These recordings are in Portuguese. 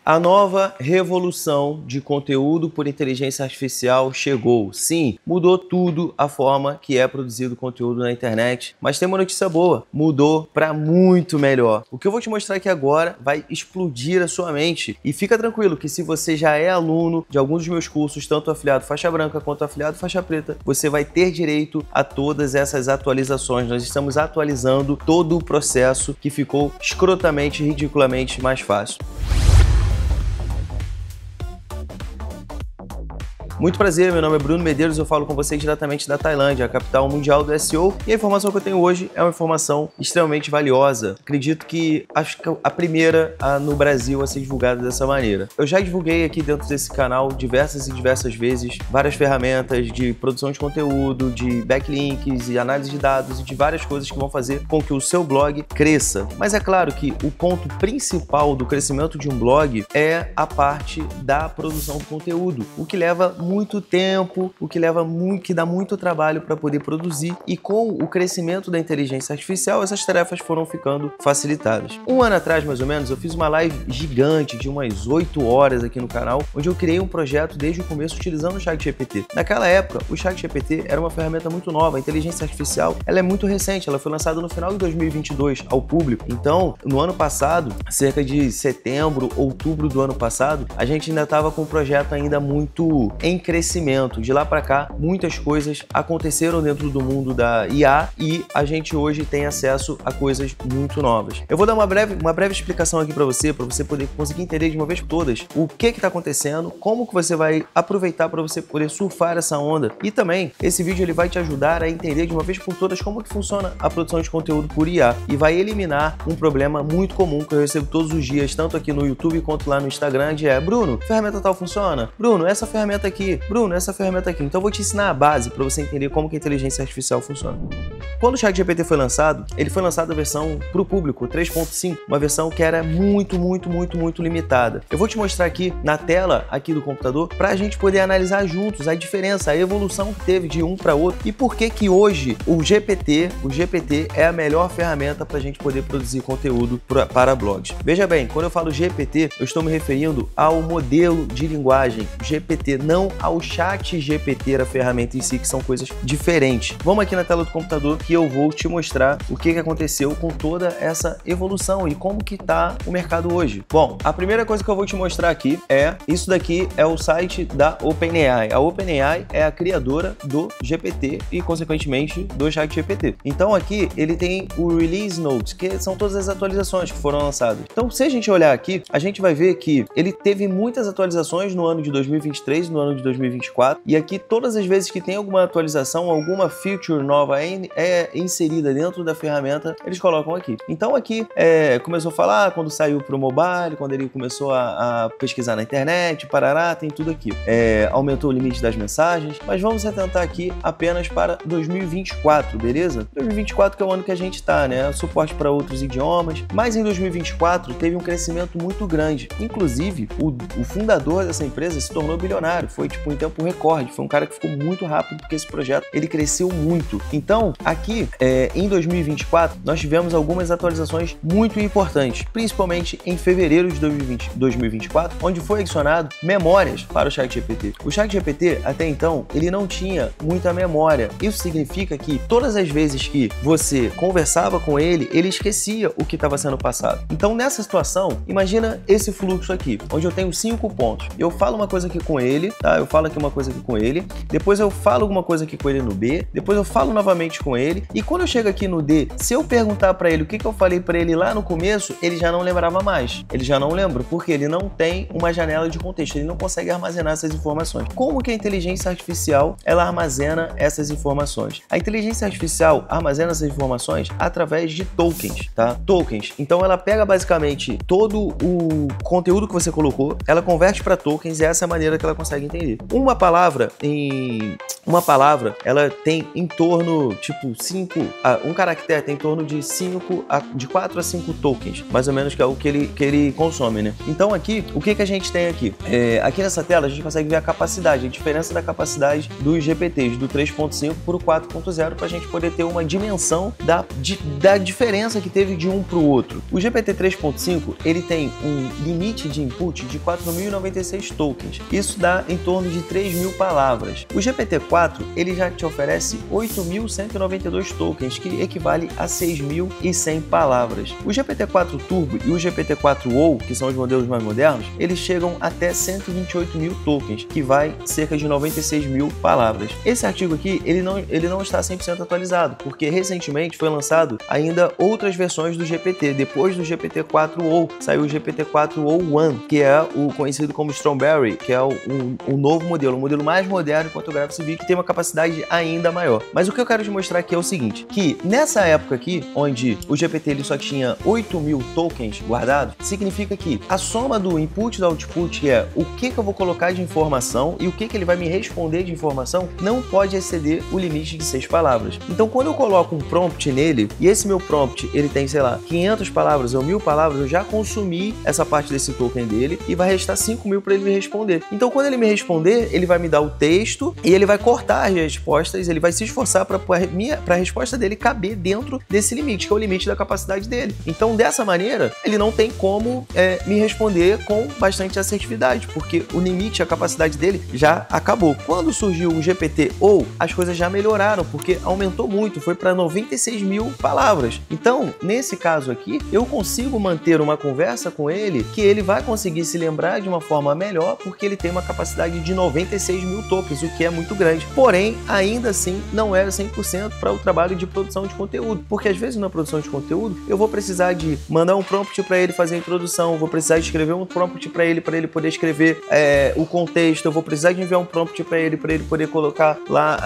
A nova revolução de conteúdo por inteligência artificial chegou. Sim, mudou tudo a forma que é produzido conteúdo na internet, mas tem uma notícia boa, mudou para muito melhor. O que eu vou te mostrar aqui agora vai explodir a sua mente. E fica tranquilo que se você já é aluno de alguns dos meus cursos, tanto afiliado faixa branca quanto afiliado faixa preta, você vai ter direito a todas essas atualizações. Nós estamos atualizando todo o processo que ficou escrotamente, ridiculamente mais fácil. Muito prazer, meu nome é Bruno Medeiros, eu falo com vocês diretamente da Tailândia, a capital mundial do SEO, e a informação que eu tenho hoje é uma informação extremamente valiosa. Acredito que acho que a primeira no Brasil a ser divulgada dessa maneira. Eu já divulguei aqui dentro desse canal diversas vezes várias ferramentas de produção de conteúdo, de backlinks e análise de dados e de várias coisas que vão fazer com que o seu blog cresça. Mas é claro que o ponto principal do crescimento de um blog é a parte da produção de conteúdo, o que leva muito tempo, o que dá muito trabalho para poder produzir, e com o crescimento da inteligência artificial essas tarefas foram ficando facilitadas. Um ano atrás, mais ou menos, eu fiz uma live gigante de umas 8 horas aqui no canal, onde eu criei um projeto desde o começo utilizando o ChatGPT. Naquela época, o ChatGPT era uma ferramenta muito nova, a inteligência artificial ela é muito recente, ela foi lançada no final de 2022 ao público. Então, no ano passado, cerca de setembro, outubro do ano passado, a gente ainda estava com o projeto ainda muito em crescimento. De lá para cá, muitas coisas aconteceram dentro do mundo da IA e a gente hoje tem acesso a coisas muito novas. Eu vou dar uma breve explicação aqui para você poder conseguir entender de uma vez por todas o que está acontecendo, como que você vai aproveitar para você poder surfar essa onda, e também esse vídeo ele vai te ajudar a entender de uma vez por todas como que funciona a produção de conteúdo por IA e vai eliminar um problema muito comum que eu recebo todos os dias, tanto aqui no YouTube quanto lá no Instagram, de Bruno, ferramenta tal funciona? Bruno, essa ferramenta aqui. Bruno, essa ferramenta aqui. Então eu vou te ensinar a base para você entender como que a inteligência artificial funciona. Quando o ChatGPT foi lançado, ele foi lançado a versão para o público, 3.5, uma versão que era muito limitada. Eu vou te mostrar aqui na tela aqui do computador para a gente poder analisar juntos a diferença, a evolução que teve de um para outro e por que que hoje o GPT é a melhor ferramenta para a gente poder produzir conteúdo para blogs. Veja bem, quando eu falo GPT, eu estou me referindo ao modelo de linguagem GPT, não ao ChatGPT, a ferramenta em si, que são coisas diferentes. Vamos aqui na tela do computador que eu vou te mostrar o que aconteceu com toda essa evolução e como que está o mercado hoje. Bom, a primeira coisa que eu vou te mostrar aqui é isso daqui, é o site da OpenAI. A OpenAI é a criadora do GPT e, consequentemente, do ChatGPT. Então aqui ele tem o Release Notes, que são todas as atualizações que foram lançadas. Então, se a gente olhar aqui, a gente vai ver que ele teve muitas atualizações no ano de 2023, no ano de 2024, e aqui todas as vezes que tem alguma atualização, alguma feature nova é inserida dentro da ferramenta, eles colocam aqui. Então aqui começou a falar quando saiu para o mobile, quando ele começou a pesquisar na internet, parará, tem tudo aqui. Aumentou o limite das mensagens, mas vamos atentar aqui apenas para 2024, beleza? 2024 que é o ano que a gente está, né? Suporte para outros idiomas, mas em 2024 teve um crescimento muito grande. Inclusive, o fundador dessa empresa se tornou bilionário, foi tipo em tempo recorde, foi um cara que ficou muito rápido porque esse projeto ele cresceu muito. Então aqui em 2024 nós tivemos algumas atualizações muito importantes, principalmente em fevereiro de 2024, onde foi adicionado memórias para o ChatGPT. O ChatGPT até então ele não tinha muita memória. Isso significa que todas as vezes que você conversava com ele, ele esquecia o que estava sendo passado. Então nessa situação, imagina esse fluxo aqui, onde eu tenho 5 pontos. Eu falo uma coisa aqui com ele, tá? Eu falo aqui uma coisa aqui com ele, depois eu falo alguma coisa aqui com ele no B, depois eu falo novamente com ele, e quando eu chego aqui no D, se eu perguntar para ele o que eu falei para ele lá no começo, ele já não lembrava mais. Ele já não lembra, porque ele não tem uma janela de contexto, ele não consegue armazenar essas informações. Como que a inteligência artificial ela armazena essas informações? A inteligência artificial armazena essas informações através de tokens, tá? Tokens. Então ela pega basicamente todo o conteúdo que você colocou, ela converte para tokens e essa é a maneira que ela consegue entender. que uma palavra ela tem em torno, tipo, um caractere tem em torno de 4 a 5 tokens, mais ou menos, que é o que ele consome, né? Então aqui, o que a gente tem aqui? Aqui nessa tela a gente consegue ver a capacidade, a diferença da capacidade dos GPTs, do 3.5 para o 4.0, para a gente poder ter uma dimensão da diferença que teve de um para o outro. O GPT 3.5, ele tem um limite de input de 4.096 tokens. Isso dá em torno de 3.000 palavras. O GPT 4, ele já te oferece 8.192 tokens, que equivale a 6.100 palavras. O GPT-4 Turbo e o GPT-4o, que são os modelos mais modernos, eles chegam até 128.000 tokens, que vai cerca de 96.000 palavras. Esse artigo aqui, ele não está 100% atualizado, porque recentemente foi lançado ainda outras versões do GPT. Depois do GPT-4o, saiu o GPT-4o One, que é o conhecido como Strawberry, que é o novo modelo, o modelo mais moderno enquanto eu gravo esse vídeo, que tem uma capacidade ainda maior. Mas o que eu quero te mostrar aqui é o seguinte, que nessa época aqui, onde o GPT ele só tinha 8.000 tokens guardados, significa que a soma do input e do output, é o que eu vou colocar de informação e o que ele vai me responder de informação, não pode exceder o limite de 6 palavras. Então, quando eu coloco um prompt nele, e esse meu prompt, ele tem, sei lá, 500 palavras ou 1.000 palavras, eu já consumi essa parte desse token dele e vai restar 5.000 para ele me responder. Então, quando ele me responder, ele vai me dar o texto e ele vai cortar as respostas, ele vai se esforçar para a resposta dele caber dentro desse limite, que é o limite da capacidade dele. Então, dessa maneira, ele não tem como me responder com bastante assertividade, porque o limite, a capacidade dele já acabou. Quando surgiu o GPT-o, as coisas já melhoraram, porque aumentou muito, foi para 96.000 palavras. Então, nesse caso aqui, eu consigo manter uma conversa com ele, que ele vai conseguir se lembrar de uma forma melhor, porque ele tem uma capacidade de 96.000 tokens, o que é muito grande. Porém, ainda assim, não é 100% para o trabalho de produção de conteúdo, porque às vezes na produção de conteúdo, eu vou precisar de mandar um prompt para ele fazer a introdução, vou precisar de escrever um prompt para ele poder escrever o contexto, eu vou precisar de enviar um prompt para ele poder colocar lá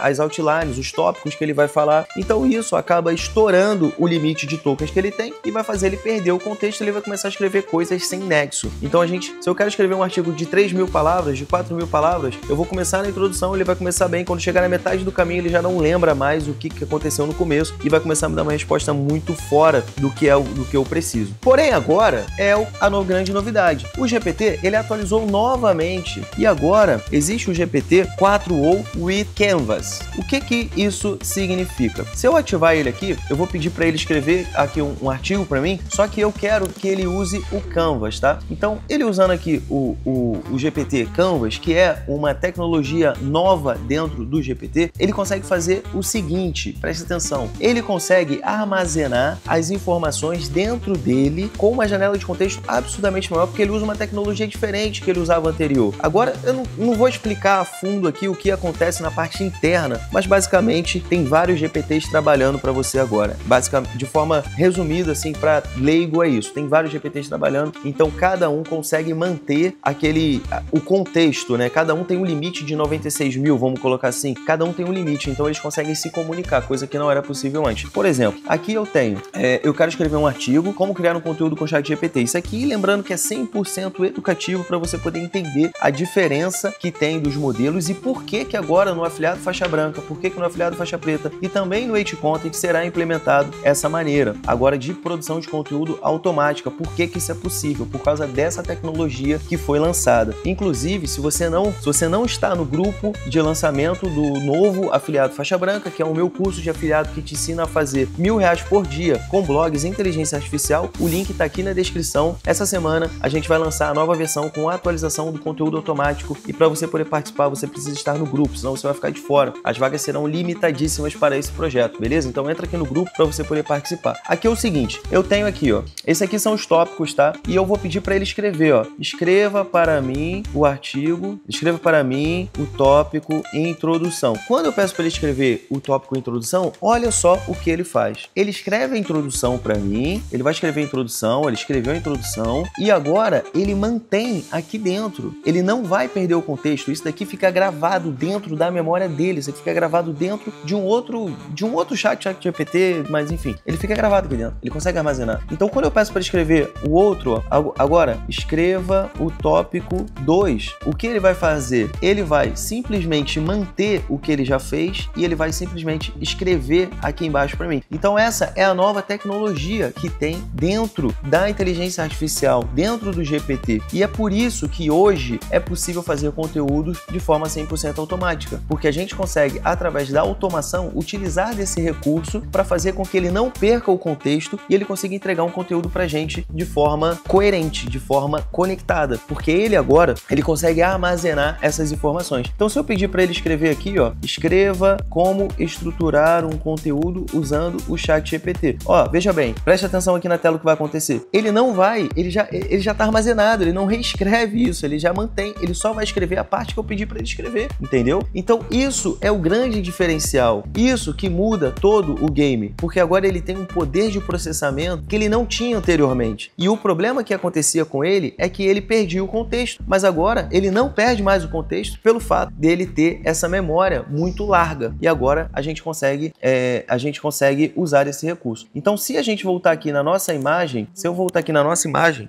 as outlines, os tópicos que ele vai falar. Então isso acaba estourando o limite de tokens que ele tem e vai fazer ele perder o contexto, ele vai começar a escrever coisas sem nexo. Então se eu quero escrever um artigo de 3.000 palavras, de 4.000 palavras, eu vou começar na introdução, ele vai começar bem, quando chegar na metade do caminho ele já não lembra mais o que aconteceu no começo e vai começar a me dar uma resposta muito fora do que eu preciso. Porém, agora é a grande novidade. O GPT, ele atualizou novamente e agora existe o GPT-4o with Canvas. O que isso significa? Se eu ativar ele aqui, eu vou pedir para ele escrever aqui um artigo para mim, só que eu quero que ele use o Canvas, tá? Então, ele usando aqui o GPT Canvas, que é uma tecnologia nova dentro do GPT, ele consegue fazer o seguinte, preste atenção, ele consegue armazenar as informações dentro dele com uma janela de contexto absurdamente maior, porque ele usa uma tecnologia diferente que ele usava anterior. Agora, eu não vou explicar a fundo aqui o que acontece na parte interna, mas basicamente tem vários GPTs trabalhando para você agora. Basicamente, de forma resumida, assim, para leigo é isso. Tem vários GPTs trabalhando, então cada um consegue manter o contexto, né? Cada um tem um limite de 96.000, vamos colocar assim. Cada um tem um limite, então eles conseguem se comunicar, coisa que não era possível antes. Por exemplo, aqui eu tenho, eu quero escrever um artigo, como criar um conteúdo com ChatGPT. Isso aqui, lembrando que é 100% educativo para você poder entender a diferença que tem dos modelos e por que agora no afiliado faixa branca, por que no afiliado faixa preta e também no H Content será implementado essa maneira agora de produção de conteúdo automática. Por que isso é possível? Por causa dessa tecnologia que foi lançada. Inclusive, se você não está no grupo de lançamento do novo afiliado faixa branca, que é o meu curso de afiliado que te ensina a fazer R$1.000 por dia com blogs e inteligência artificial, o link está aqui na descrição. Essa semana a gente vai lançar a nova versão com a atualização do conteúdo automático e para você poder participar você precisa estar no grupo, senão você vai ficar de fora. As vagas serão limitadíssimas para esse projeto, beleza? Então entra aqui no grupo para você poder participar. Aqui é o seguinte, eu tenho aqui, ó, esse aqui são os tópicos, tá? E eu vou pedir para ele escrever, ó, escreva para mim o artigo, escreva para mim o tópico e introdução. Quando eu peço para ele escrever o tópico e introdução, olha só o que ele faz. Ele escreve a introdução para mim, ele vai escrever a introdução, ele escreveu a introdução e agora ele mantém aqui dentro. Ele não vai perder o contexto, isso daqui fica gravado dentro da memória dele, isso aqui fica gravado dentro de um outro chat GPT, mas enfim, ele fica gravado aqui dentro, ele consegue armazenar. Então quando eu peço para escrever o outro, ó, agora escreva o tópico 2, o que ele vai fazer? Ele vai simplesmente manter o que ele já fez e ele vai simplesmente escrever aqui embaixo para mim. Então essa é a nova tecnologia que tem dentro da inteligência artificial, dentro do GPT. E é por isso que hoje é possível fazer conteúdos de forma 100% automática, porque a gente consegue, através da automação, utilizar desse recurso para fazer com que ele não perca o contexto e ele consiga entregar um conteúdo para a gente de forma coerente, de forma conectada, porque ele agora ele consegue armazenar essas informações. Então, se eu pedir para ele escrever aqui, ó, escreva como estruturar um conteúdo usando o ChatGPT. Ó, veja bem, preste atenção aqui na tela o que vai acontecer. Ele não vai, ele já está armazenado, ele não reescreve isso, ele já mantém, ele só vai escrever a parte que eu pedi para ele escrever, entendeu? Então, isso é o grande diferencial, isso que muda todo o game, porque agora ele tem um poder de processamento que ele não tinha anteriormente. E o problema que acontecia com ele é que ele perdia o contexto, mas agora ele não perde mais o contexto pelo fato dele ter essa memória muito larga. E agora a gente consegue usar esse recurso. Então, se a gente voltar aqui na nossa imagem,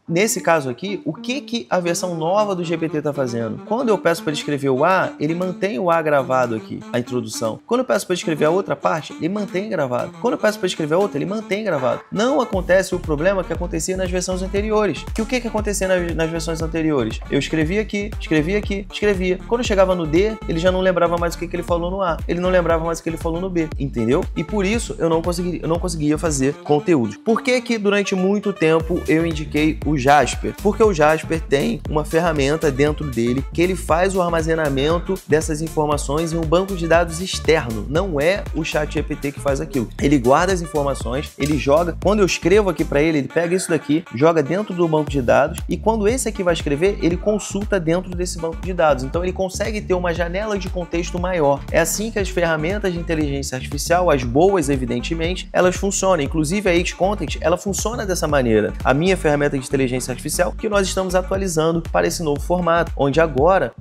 nesse caso aqui, o que a versão nova do GPT está fazendo? Quando eu peço para ele escrever o A, ele mantém o A gravado aqui, a introdução. Quando eu peço para ele escrever a outra parte, ele mantém gravado. Quando eu peço para ele escrever a outra, ele mantém gravado. Não acontece o problema que acontecia nas versões anteriores. O que acontecia nas versões anteriores? Eu escrevia aqui, escrevia. Quando eu chegava no D, ele já não lembrava mais o que ele falou no A. Ele não lembrava mais o que ele falou no B, entendeu? E por isso eu não conseguia fazer conteúdos. Por que durante muito tempo eu indiquei o Jasper? Porque o Jasper tem uma ferramenta dentro dele que ele faz o armazenamento dessas informações em um banco de dados externo. Não é o ChatGPT que faz aquilo. Ele guarda as informações, ele joga. Quando eu escrevo aqui para ele pega isso daqui, joga dentro do banco de dados e quando esse aqui vai escrever, ele consulta dentro desse banco de dados. Então ele consegue ter uma janela de contexto maior. É assim que as ferramentas de inteligência artificial, as boas evidentemente, elas funcionam. Inclusive a Xcontent, ela funciona dessa maneira. A minha ferramenta de inteligência artificial que nós estamos atualizando para esse novo formato, onde agora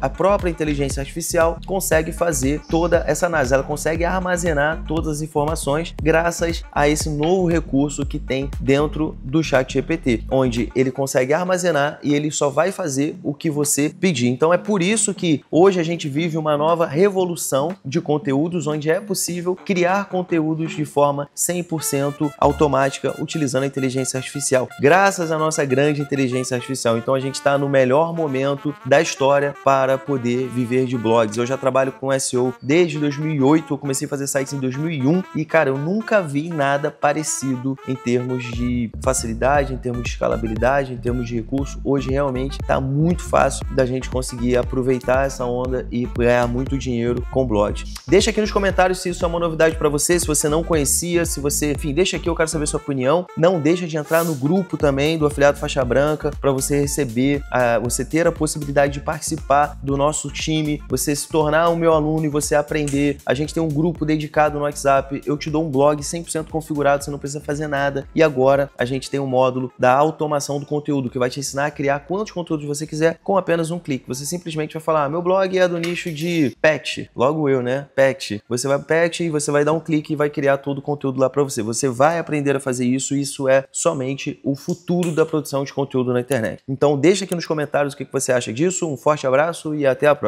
a própria inteligência artificial consegue fazer toda essa análise, ela consegue armazenar todas as informações graças a esse novo recurso que tem dentro do ChatGPT, onde ele consegue armazenar e ele só vai fazer o que você pedir. Então é por isso que hoje a gente vive uma nova revolução de conteúdos, onde é possível criar conteúdos de forma 100% automática utilizando a inteligência artificial, graças à nossa grande inteligência artificial. Então a gente está no melhor momento da história para poder viver de blogs. Eu já trabalho com SEO desde 2008, eu comecei a fazer sites em 2001 e, cara, eu nunca vi nada parecido em termos de facilidade, em termos de escalabilidade, em termos de recurso. Hoje realmente está muito fácil da gente conseguir aproveitar essa onda e ganhar muito dinheiro com blogs. Deixa aqui nos comentários se isso é uma novidade para você, se você não conhecia, se você, enfim, deixa aqui, eu quero saber sua opinião. Não deixa de entrar no grupo também do Afiliado Faixa Branca para você receber, você ter a possibilidade de participar do nosso time, você se tornar um meu aluno e você aprender. A gente tem um grupo dedicado no WhatsApp, eu te dou um blog 100% configurado, você não precisa fazer nada. E agora a gente tem um módulo da automação do conteúdo que vai te ensinar a criar quantos conteúdos você quiser com apenas um clique. Você simplesmente vai falar, meu blog é do nicho de pet, logo eu, né? Pet. Você vai pet e você vai dar um clique e vai criar todo o conteúdo lá para você. Você vai aprender a fazer isso e isso é somente o futuro da produção de conteúdo na internet. Então deixa aqui nos comentários o que você acha disso, um forte abraço e até a próxima.